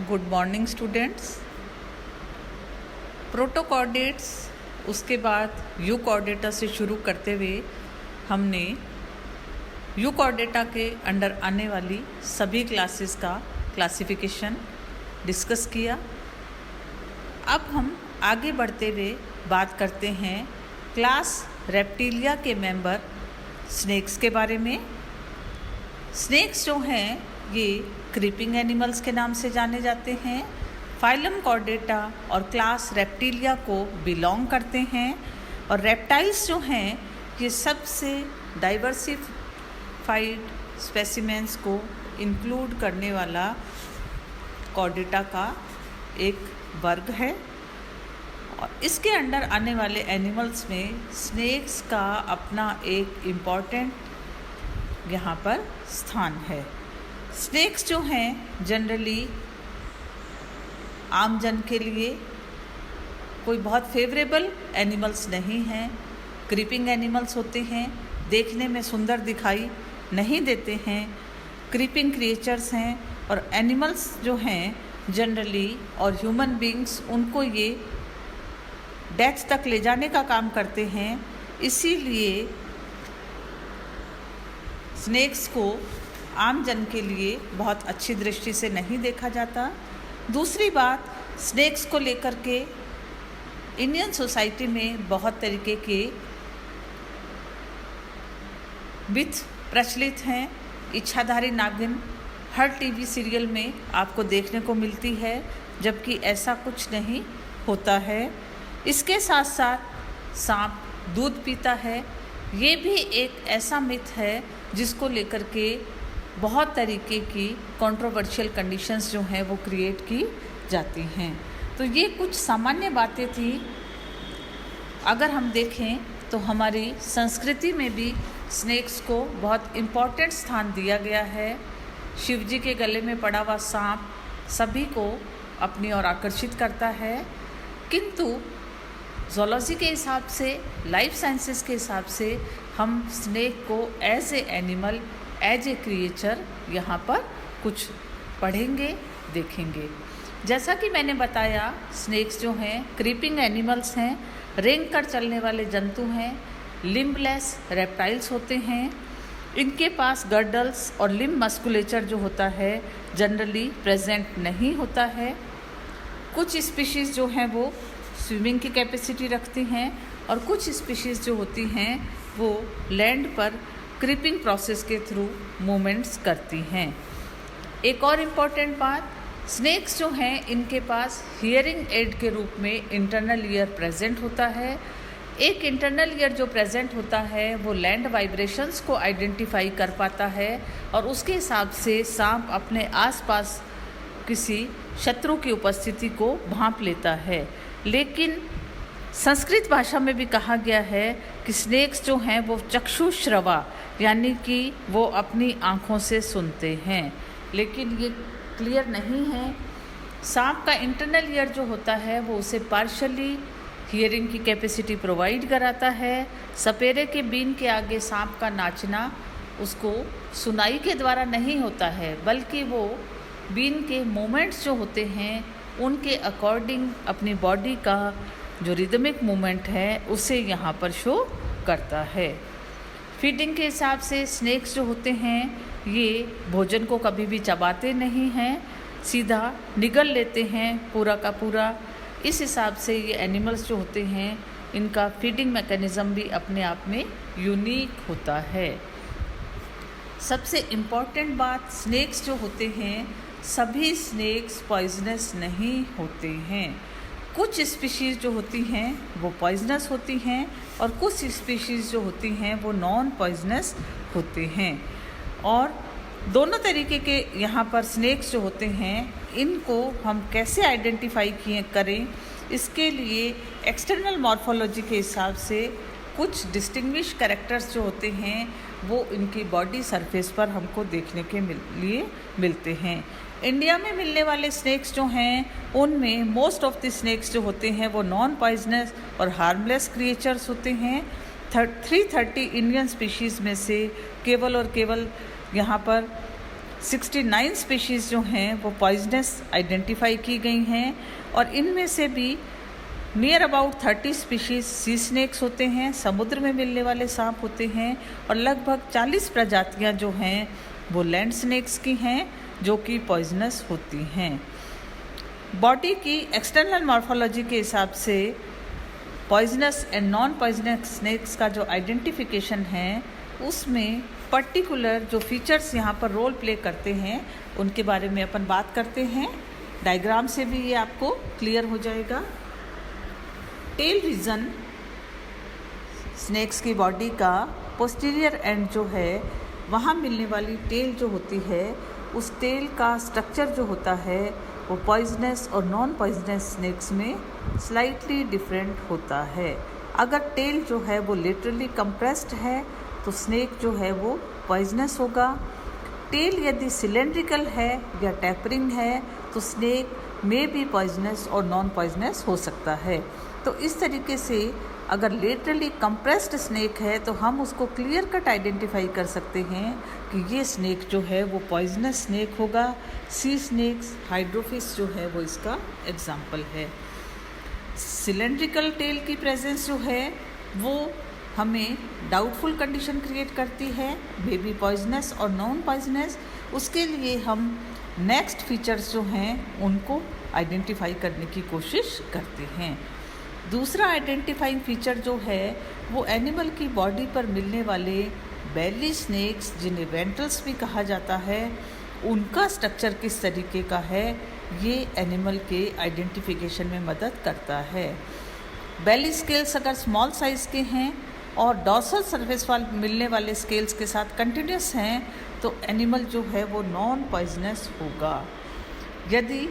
Good morning students. Protochordates, उसके बाद euchordata से शुरू करते हुए हमने यूकॉर्डेटा के अंडर आने वाली सभी क्लासेस का क्लासिफिकेशन डिस्कस किया। अब हम आगे बढ़ते हुए बात करते हैं क्लास रेप्टिलिया के मेंबर स्नेक्स के बारे में। स्नेक्स जो हैं ये क्रीपिंग एनिमल्स के नाम से जाने जाते हैं। फाइलम कॉर्डेटा और क्लास रेप्टिलिया को बिलोंग करते हैं। और रेप्टाइल्स जो हैं ये सबसे डाइवर्सिफाइड स्पेसिमेंस को इंक्लूड करने वाला कॉर्डेटा का एक वर्ग है। और इसके अंडर आने वाले एनिमल्स में स्नेक्स का अपना एक इम्पॉर्टेंट यहाँ पर स्थान है। स्नेक्स जो हैं जनरली आम जन के लिए कोई बहुत फेवरेबल एनिमल्स नहीं हैं। क्रीपिंग एनिमल्स होते हैं, देखने में सुंदर दिखाई नहीं देते हैं, क्रीपिंग क्रिएचर्स हैं। और एनिमल्स जो हैं जनरली और ह्यूमन बीइंग्स उनको ये डेथ तक ले जाने का काम करते हैं। इसीलिए स्नेक्स को आम जन के लिए बहुत अच्छी दृष्टि से नहीं देखा जाता। दूसरी बात, स्नेक्स को लेकर के इंडियन सोसाइटी में बहुत तरीके के मिथ प्रचलित हैं। इच्छाधारी नागिन हर टीवी सीरियल में आपको देखने को मिलती है, जबकि ऐसा कुछ नहीं होता है। इसके साथ साथ सांप दूध पीता है, ये भी एक ऐसा मिथ है जिसको लेकर के बहुत तरीके की कंट्रोवर्शियल कंडीशंस जो हैं वो क्रिएट की जाती हैं। तो ये कुछ सामान्य बातें थी। अगर हम देखें तो हमारी संस्कृति में भी स्नेक्स को बहुत इम्पॉर्टेंट स्थान दिया गया है। शिव जी के गले में पड़ा हुआ सांप सभी को अपनी ओर आकर्षित करता है, किंतु ज़ूलॉजी के हिसाब से, लाइफ साइंसेस के हिसाब से हम स्नेक को as a animal, as a creature यहाँ पर कुछ पढ़ेंगे, देखेंगे। जैसा कि मैंने बताया, स्नेक्स जो हैं क्रीपिंग एनिमल्स हैं, रेंग कर चलने वाले जंतु हैं, लिम्बलेस रेप्टाइल्स होते हैं। इनके पास गर्डल्स और लिम्ब मस्कुलेचर जो होता है जनरली प्रेजेंट नहीं होता है। कुछ स्पीशीज़ जो हैं वो स्विमिंग की कैपेसिटी रखती हैं और कुछ स्पीशीज़ जो होती हैं वो लैंड पर क्रीपिंग प्रोसेस के थ्रू मूवमेंट्स करती हैं। एक और इम्पॉर्टेंट बात, स्नेक्स जो हैं इनके पास हियरिंग एड के रूप में इंटरनल ईयर प्रेजेंट होता है। एक इंटरनल ईयर जो प्रेजेंट होता है वो लैंड वाइब्रेशंस को आइडेंटिफाई कर पाता है और उसके हिसाब से सांप अपने आसपास किसी शत्रु की उपस्थिति को भांप लेता है। लेकिन संस्कृत भाषा में भी कहा गया है कि स्नेक्स जो हैं वो चक्षुश्रवा, यानी कि वो अपनी आँखों से सुनते हैं, लेकिन ये क्लियर नहीं है। सांप का इंटरनल ईयर जो होता है वो उसे पार्शली हियरिंग की कैपेसिटी प्रोवाइड कराता है। सपेरे के बीन के आगे सांप का नाचना उसको सुनाई के द्वारा नहीं होता है, बल्कि वो बीन के मोमेंट्स जो होते हैं उनके अकॉर्डिंग अपनी बॉडी का जो रिदमिक मूवमेंट है उसे यहाँ पर शो करता है। फीडिंग के हिसाब से स्नेक्स जो होते हैं ये भोजन को कभी भी चबाते नहीं हैं, सीधा निगल लेते हैं पूरा का पूरा। इस हिसाब से ये एनिमल्स जो होते हैं इनका फीडिंग मैकेनिज़्म भी अपने आप में यूनिक होता है। सबसे इम्पॉर्टेंट बात, स्नेक्स जो होते हैं सभी स्नेक्स पॉइजनस नहीं होते हैं। कुछ स्पीशीज़ जो होती हैं वो पॉइजनस होती हैं और कुछ स्पीशीज़ जो होती हैं वो नॉन पॉइजनस होते हैं। और दोनों तरीके के यहाँ पर स्नेक्स जो होते हैं इनको हम कैसे आइडेंटिफाई करें, इसके लिए एक्सटर्नल मॉर्फोलॉजी के हिसाब से कुछ डिस्टिंग्विश कैरेक्टर्स जो होते हैं वो इनकी बॉडी सरफेस पर हमको देखने के लिए मिलते हैं। इंडिया में मिलने वाले स्नेक्स जो हैं उनमें मोस्ट ऑफ द स्नेक्स जो होते हैं वो नॉन पॉइजनस और हार्मलेस क्रिएचर्स होते हैं। 330 इंडियन स्पीशीज़ में से केवल और केवल यहाँ पर 69 स्पीशीज़ जो हैं वो पॉइजनस आइडेंटिफाई की गई हैं और इनमें से भी near about 30 species sea snakes होते हैं, समुद्र में मिलने वाले सांप होते हैं, और लगभग 40 प्रजातियां जो हैं वो लैंड स्नेक्स की हैं जो कि पॉइजनस होती हैं। बॉडी की एक्सटर्नल मॉर्फोलॉजी के हिसाब से poisonous and non poisonous snacks का जो आइडेंटिफिकेशन है उसमें पर्टिकुलर जो फीचर्स यहाँ पर रोल प्ले करते हैं उनके बारे में अपन बात करते हैं। डायग्राम से भी ये आपको क्लियर हो जाएगा। टेल रीजन स्नेक्स की बॉडी का पोस्टीरियर एंड जो है वहाँ मिलने वाली टेल जो होती है उस टेल का स्ट्रक्चर जो होता है वो पॉइजनस और नॉन पॉइजनस स्नेक्स में स्लाइटली डिफरेंट होता है। अगर टेल जो है वो लिटरली कंप्रेस्ड है तो स्नेक जो है वो पॉइजनस होगा। टेल यदि सिलेंड्रिकल है या टैपरिंग है तो स्नेक में भी पॉइजनस और नॉन पॉइजनस हो सकता है। तो इस तरीके से अगर लेटरली कंप्रेस्ड स्नेक है तो हम उसको क्लियर कट आइडेंटिफाई कर सकते हैं कि ये स्नेक जो है वो पॉइजनस स्नेक होगा। सी स्नेक्स, हाइड्रोफिश जो है वो इसका एग्जाम्पल है। सिलेंड्रिकल टेल की प्रेजेंस जो है वो हमें डाउटफुल कंडीशन क्रिएट करती है, बेबी पॉइजनस और नॉन पॉइजनस। उसके लिए हम नेक्स्ट फीचर्स जो हैं उनको आइडेंटिफाई करने की कोशिश करते हैं। दूसरा आइडेंटिफाइंग फीचर जो है वो एनिमल की बॉडी पर मिलने वाले बेली स्नेक्स, जिन्हें वेंट्रल्स भी कहा जाता है, उनका स्ट्रक्चर किस तरीके का है ये एनिमल के आइडेंटिफिकेशन में मदद करता है। बेली स्केल्स अगर स्मॉल साइज़ के हैं और डॉर्सल सरफेस वाले मिलने वाले स्केल्स के साथ कंटिन्यूस हैं तो एनिमल जो है वो नॉन पॉइजनस होगा। यदि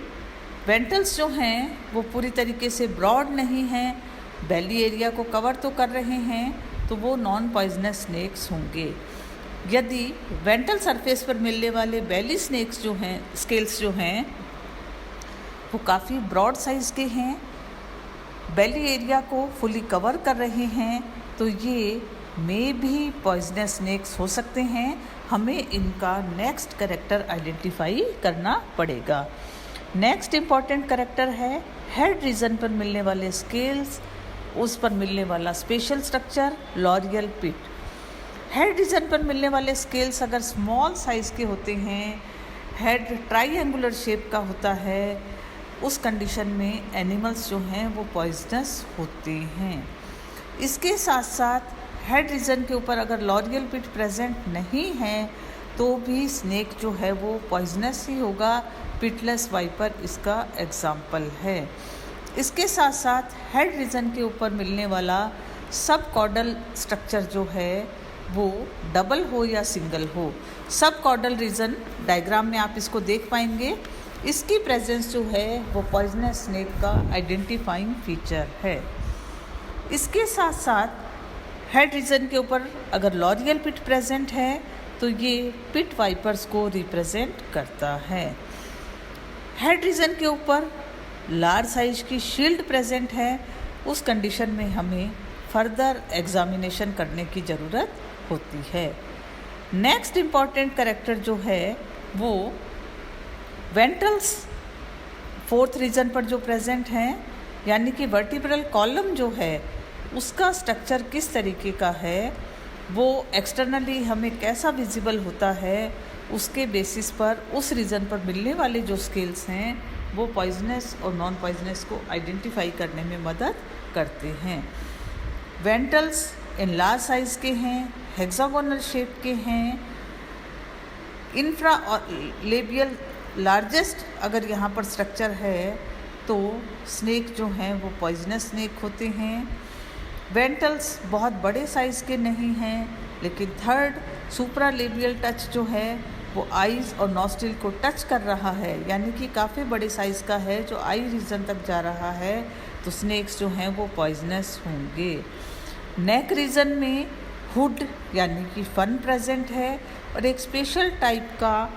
वेंट्रल्स जो हैं वो पूरी तरीके से ब्रॉड नहीं हैं, बेली एरिया को कवर तो कर रहे हैं, तो वो नॉन पॉइजनस स्नेक्स होंगे। यदि वेंट्रल सरफेस पर मिलने वाले बेली स्नेक्स जो हैं, स्केल्स जो हैं वो काफ़ी ब्रॉड साइज़ के हैं, बेली एरिया को फुली कवर कर रहे हैं, तो ये में भी पॉइजनस स्नेक्स हो सकते हैं। हमें इनका नेक्स्ट कैरेक्टर आइडेंटिफाई करना पड़ेगा। नेक्स्ट इम्पॉर्टेंट कैरेक्टर है हेड रीजन पर मिलने वाले स्केल्स, उस पर मिलने वाला स्पेशल स्ट्रक्चर लॉरियल पिट। हेड रीजन पर मिलने वाले स्केल्स अगर स्मॉल साइज़ के होते हैं, हेड ट्राइएंगुलर शेप का होता है, उस कंडीशन में एनिमल्स जो हैं वो पॉइजनस होते हैं। इसके साथ साथ हेड रीजन के ऊपर अगर लॉरियल पिट प्रेजेंट नहीं है तो भी स्नेक जो है वो पॉइजनस ही होगा। पिटलेस वाइपर इसका एग्जाम्पल है। इसके साथ साथ हेड रीजन के ऊपर मिलने वाला सब कॉर्डल स्ट्रक्चर जो है वो डबल हो या सिंगल हो। सब कॉर्डल रीजन डायग्राम में आप इसको देख पाएंगे। इसकी प्रेजेंस जो है वो पॉइजनस स्नेक का आइडेंटिफाइंग फीचर है। इसके साथ साथ हेड रीजन के ऊपर अगर लॉरियल पिट प्रेजेंट है तो ये पिट वाइपर्स को रिप्रेजेंट करता है। हेड रीजन के ऊपर लार्ज साइज की शील्ड प्रेजेंट है, उस कंडीशन में हमें फर्दर एग्जामिनेशन करने की ज़रूरत होती है। नेक्स्ट इम्पॉर्टेंट कैरेक्टर जो है वो वेंट्रल्स फोर्थ रीजन पर जो प्रेजेंट हैं, यानी कि वर्टिब्रल कॉलम जो है उसका स्ट्रक्चर किस तरीके का है, वो एक्सटर्नली हमें कैसा विजिबल होता है, उसके बेसिस पर उस रीजन पर मिलने वाले जो स्केल्स हैं वो पॉइजनस और नॉन पॉइजनस को आइडेंटिफाई करने में मदद करते हैं। वेंट्रल्स इन लार्ज साइज के हैं, हेक्सागोनल शेप के हैं, इंफ्रा और लेबियल लार्जेस्ट अगर यहाँ पर स्ट्रक्चर है तो स्नेक जो हैं वो पॉइजनस स्नेक होते हैं। वेंट्रल्स बहुत बड़े साइज़ के नहीं हैं, लेकिन थर्ड सुप्रालेबियल टच जो है वो आईज और नॉस्ट्रिल को टच कर रहा है, यानी कि काफ़ी बड़े साइज़ का है जो आई रीजन तक जा रहा है, तो स्नेक्स जो हैं वो पॉइजनस होंगे। नेक रीजन में हुड यानी कि फन प्रेजेंट है और एक स्पेशल टाइप का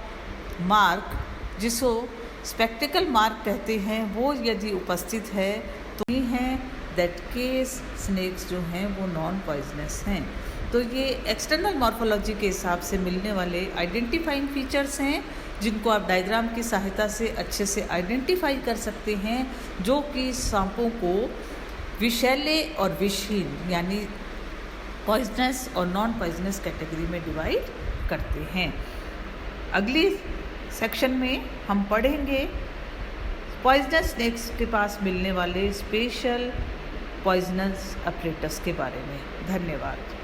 मार्क जिसको स्पेक्टिकल मार्क कहते हैं वो यदि उपस्थित है तो ये हैं दैट केस स्नेक्स जो हैं वो नॉन पॉइजनस हैं। तो ये एक्सटर्नल मॉर्फोलॉजी के हिसाब से मिलने वाले आइडेंटिफाइंग फीचर्स हैं जिनको आप डायग्राम की सहायता से अच्छे से आइडेंटिफाई कर सकते हैं, जो कि सांपों को विषैले और विषहीन यानी पॉइजनस और नॉन पॉइजनस कैटेगरी में डिवाइड करते हैं। अगली सेक्शन में हम पढ़ेंगे पॉइजनस स्नेक्स के पास मिलने वाले स्पेशल पॉइजनस अपरेटस के बारे में। धन्यवाद।